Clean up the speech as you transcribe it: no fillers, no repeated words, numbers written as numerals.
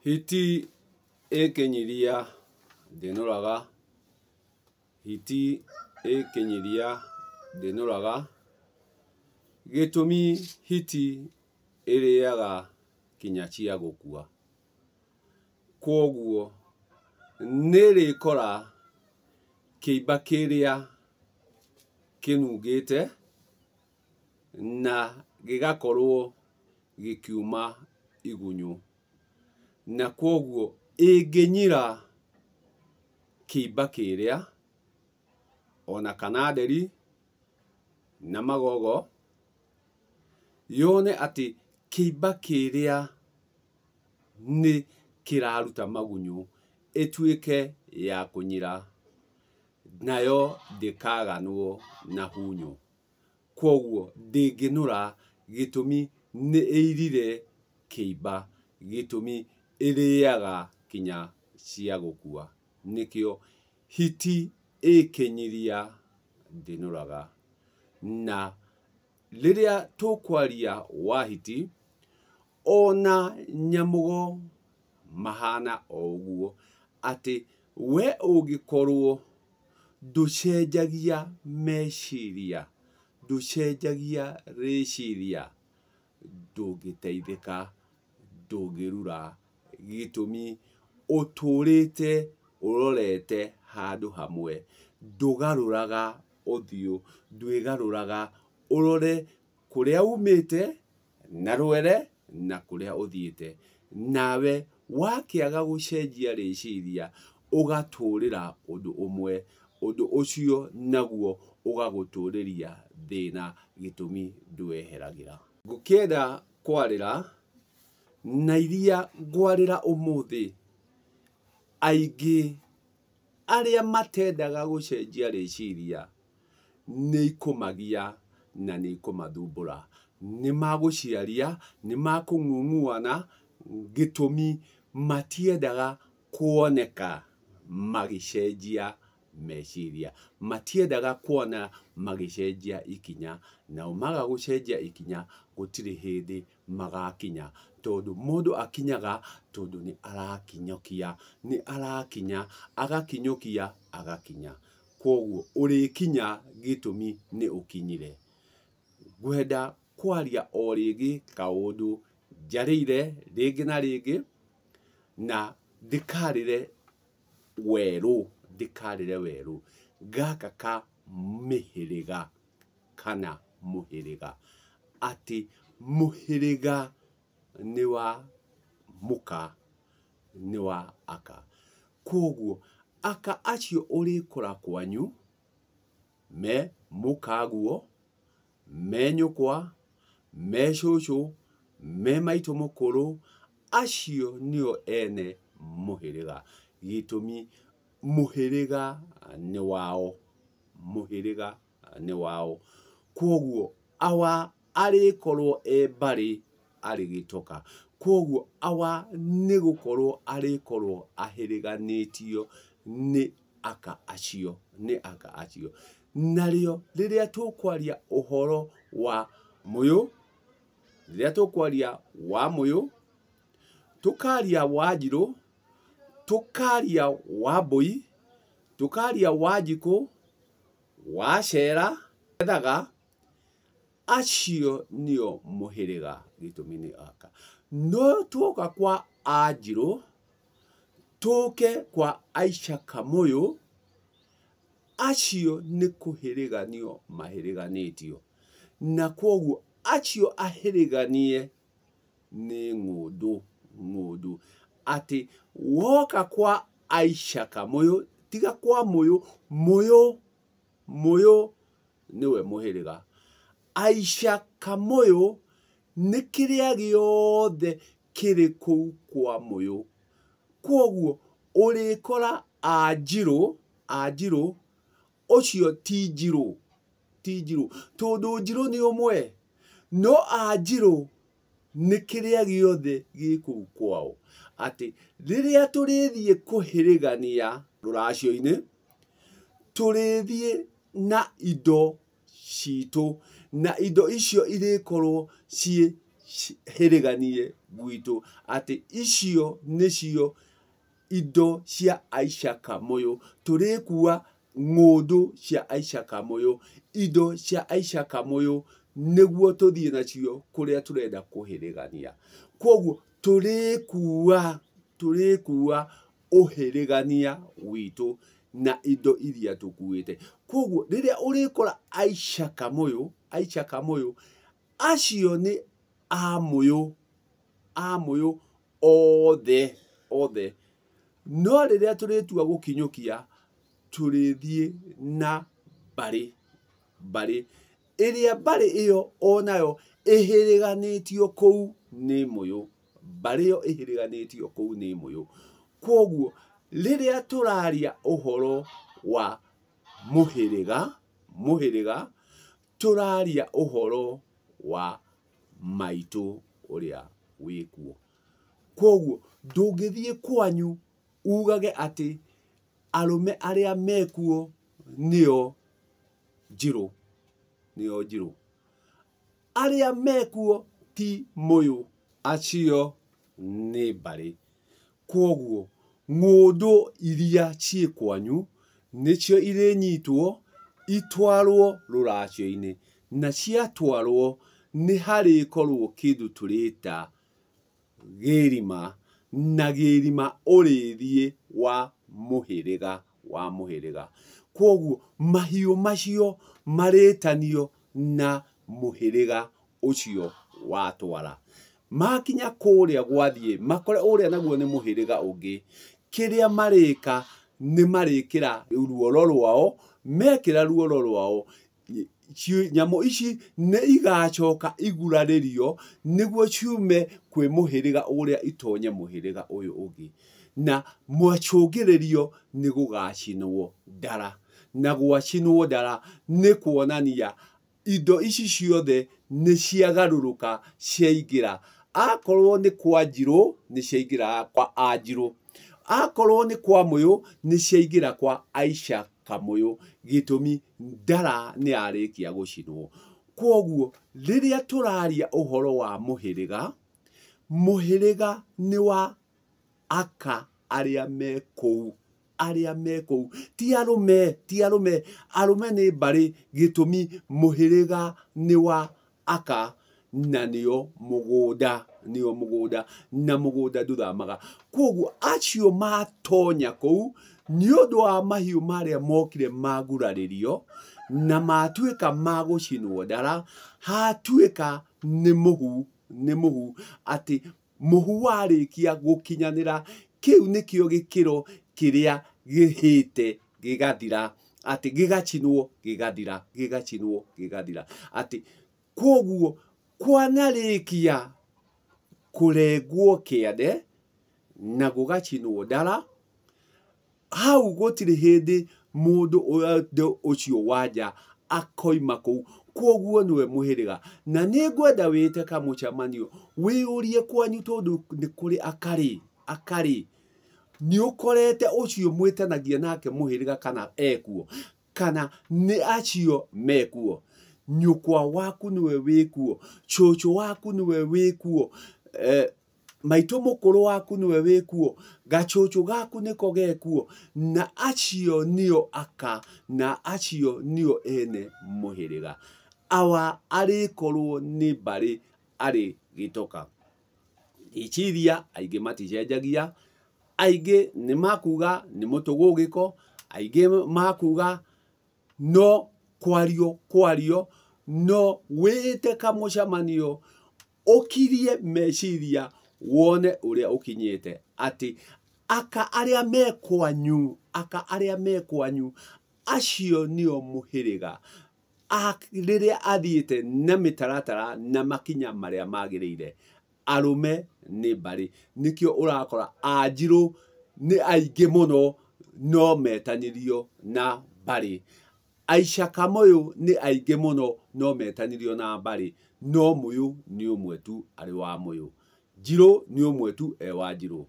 Hiti ekenyiria ndinoraga. Hiti ekenyiria ndinoraga. Gitumi hiti iriaga kinya cia gukua. Kwoguo nirikora kiimba kiria kinungite na gigakorwo gikiuma igunyu, na kwoguo inginyira kiimba kiria ona kana nderi na magogo, yone ati kiimba kiria ni kiraruta magunyu etuike ya kunyira, nayo ndikaganwo na hunyu. Kwoguo ndinginura gitumi ni irire kiimba, gitumi iriaga kinya cia gukua. Nikio hiti ikenyiria ndinoraga. Na riria tukwaria wa hiti, ona nyamugo mahana o uguo, ati we ungikorwo nducenjagia meciria, nducenjagia riciria, ndungiteithika, ndungirura, gitumi uturite urorete handu hamwe, ndugaruraga uthiu, ndwigaruraga urore kuria umite na rwere na kuria uthiite. Nawe wakiaga gucenjia riciria ugaturira undu umwe, undu ucio naguo ugaguturiria thina, gitumi ndweheragira. Ngukienda kwarira na iria ngwarira umuthi, aingi aria matendaga gucenjia riciria ni ikumagia na ni ikumathumbura, ni maguciaria, ni makung'ung'uana, gitumi matiendaga kuoneka magicenjia meciria, matiendaga kuona magicenjia ikinya, na umaga gucenjia ikinya gutiri hindi magakinya, tondu mundu akinyaga tondu ni arakinyokia, ni arakinya agakinyukia agakinya. Kwoguo urikinya gitumi ni ukinyire. Gwenda kwaria o ringi kaundu njarire ringi na ringi, na ndikarire weru, ndikarire weru gaka ka mihiriga kana muhiriga, ati muhiriga ni wa muka, ni wa aka. Kwoguo aka acio urikora kwanyu me mukaguo, me nyukwa, me cucu, me maitu mukuru, acio nio ene muhiriga, gitumi muhiriga ni wao, muhiriga ni wao. Kwoguo awa arikorwo bari arigitoka, kwoguo awa ni gukorwo arikorwo ahiriganitio ni aka acio, ni aka acio. Nario riria tukwaria uhoro wa muyu, riria tukwaria wa muyu, tukaria wa njiru, tukaria wa mbui, tukaria wa njiku, wa cera, ethaga, acio nio muhiriga, gitumi ni aka. No tuoka kwa anjiru, tuke kwa aicaka muyu, acio ni kuhiriganio mahiriganitio, na kwoguo acio ahiriganie ni ngundu, ngundu. Ati woka kwa aicaka muyu, tiga kwa muyu, muyu, muyu niwe muhiriga. Aicaka muyu ni kiria giothe kiri kuu kwa muyu. Kwoguo urikora anjiru, anjiru ucio ti njiru, ti njiru, tondu njiru ni umwe, no anjiru ni kiria giothe giku kwao. Ati riria turithie kuhirigania ruracio-ini, turithie na indo citu, na indo icio irikorwo cie heriganie gwitũ atĩ icio nĩcio indo cia Aisha Kamoyo. Tũrĩkua ng'ũndũ cia Aisha Kamoyo, indo cia Aisha Kamoyo nĩguo tũthiĩ nacio kũrĩa tũrenda kũherigania. Kwoguo tũrĩkua ũherigania witũ na indo iria tũkuĩte. Kwoguo rĩrĩa ũrĩkora Aisha Kamoyo acio nĩ Amũyũ othe. No rĩrĩa tũrĩtua gũkinyũkia, tũrĩthiĩ na mbarĩ ĩrĩa mbarĩ ĩyo onayo ĩhĩrĩganĩtio kũu nĩ Mũyũ. Mbarĩ ĩyo ĩhĩrĩganĩtio kũu nĩ Mũyũ. Kwoguo rĩrĩa tũraria ũhoro wa mũhĩrĩga, tũraria ũhoro wa maitũ ũrĩa wĩkuo. Kwoguo ndũngĩthiĩ kwanyu ugage atĩ arũme arĩa mekuo nĩo Njirũ. Arĩa mekuo ti Mũyũ, acio nĩ mbarĩ. Kwoguo ng'ũndũ iria ciĩ kwanyu nĩcio irĩnyitwo itwarwo rũracio-inĩ, na ciatwarwo nĩ harĩkorwo kĩndũ tũrĩta gĩrima, na gĩrima ũrĩthiĩ wa mũhĩrĩga. Kwoguo mahiũ macio marĩtanio na mũhĩrĩga ũcio watwara. Makinya kũrĩa gwathiĩ makore ũrĩa naguo nĩ mũhĩrĩga ũngĩ, kĩrĩa marĩka nĩ marĩkĩra ruoro rwao. Mekĩra ruoro rwao, nyamũ ici nĩ igacoka igurarĩrio nĩguo ciume kwĩ mũhĩrĩga ũrĩa itonye mũhĩrĩga ũyũ ũngĩ, na mwacũngĩrĩrio nĩ gũgacinwo ndara. Na gwacinwo ndara nĩ kuonania indo ici ciothe nĩ ciagarũrũka, ciaingĩra. Akorwo nĩ kwa Njirũ nĩ ciaingĩra kwa Anjirũ, akorwo nĩ kwa Mũyũ nĩ ciaingĩra kwa Aisha Kamoyo, gĩtũmi ndara nĩ yarĩkia gũcinwo. Kwoguo rĩrĩa tũraria ũhoro wa mũhĩrĩga nĩ wa aka arĩa me kũu. Ti arũme. Arũme nĩ mbarĩ, gĩtũmi mũhĩrĩga nĩ wa aka, na nĩo mũgũnda, na mũgũnda ndũthamaga. Kwoguo acio matonya kũu nĩ ũndũ wa mahiũ marĩa mokire magurarĩrio na matuĩka magũcinwo ndara. Hatuĩka nĩ mũhu, atĩ mũhu warĩkia gũkinyanĩra, kĩu nĩkĩo gĩkĩro kĩrĩa gĩhĩte gĩgathira, atĩ gĩgacinwo gĩgathira. Atĩ kwoguo kwanarĩkia kũrengwo kĩande na gũgacinwo ndara, hau gũtirĩ hĩndĩ mũndũ ũcio wanja akoima kũu. Kwoguo nĩwe mũhĩrĩga. Na nĩ ngwenda wĩte kamũcemanio wĩyũrie kwanyu, tondũ nĩ kũrĩ akarĩ nĩ ũkorete ũcio mwĩtanagia nake mũhĩrĩga kana ekuo, kana nĩ acio mekuo. Nyũkwa waku nĩwe wĩkuo, cũcũ waku nĩwe wĩkuo, maitũ mũkũrũ waku nĩwe wĩkuo, gacũcũ gaku nĩko gekuo, na acio nĩo aka, na acio nĩo ene mũhĩrĩga. Awa arĩkorwo nĩ mbarĩ arĩ gĩtoka. Iciria aingĩ maticenjagia, aingĩ nĩ makuga nĩ mũtũgũgĩko, aingĩ makuga no kwario, no wĩte kamũcemanio ũkirie meciria wone ũrĩa ũkinyĩte, atĩ aka arĩa me kwanyu acio nĩo mũhĩrĩga. Rĩrĩa athiĩte na mĩtaratara na makinya marĩa magĩrĩire, arũme nĩ mbarĩ. Nĩkĩo ũrakora Anjirũ nĩ aingĩ mũno no metanĩrio na mbarĩ. Aisha Kamoyo nĩ aingĩ mũno no metanĩrio na mbarĩ. No Mũyũ nĩ ũmwe tu arĩ wa Mũyũ. Njirũ nĩ ũmwe tu wa Njirũ.